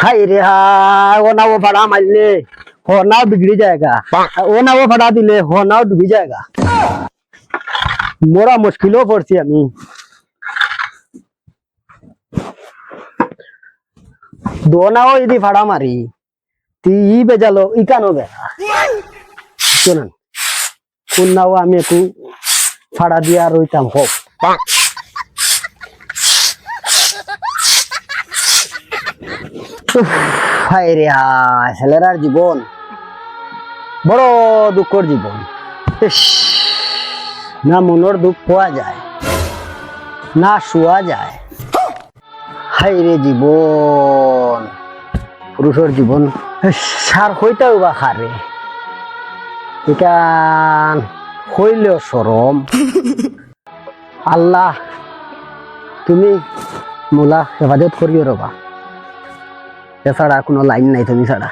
हाय रे हाय वो ना वो फड़ा मारले हो ना बिगड़ी जाएगा वो ना वो फड़ा दिले हो ना डूबी जाएगा मोरा मुश्किलों पड़ती है मी दो ना वो यदि फड़ा मारी ती बेजालो इकानो बेगा चलन कुन्ना वो आमी कु फड़ा दिया रोइताम हो হায় রে হায় ছেলেরার জীবন বড় দুঃখর জীবন ইস, না মনের দুঃখ পাওয়া যায় না শোয়া যায় হায় রে জীবন পুরুষের জীবন ইস, সার হইতেও বা খারে এখান হইলেও সরম আল্লাহ তুমি মোলা হেফাজত করিও রবা এছাড়া কোনো লাইন নাই তুমি ছাড়া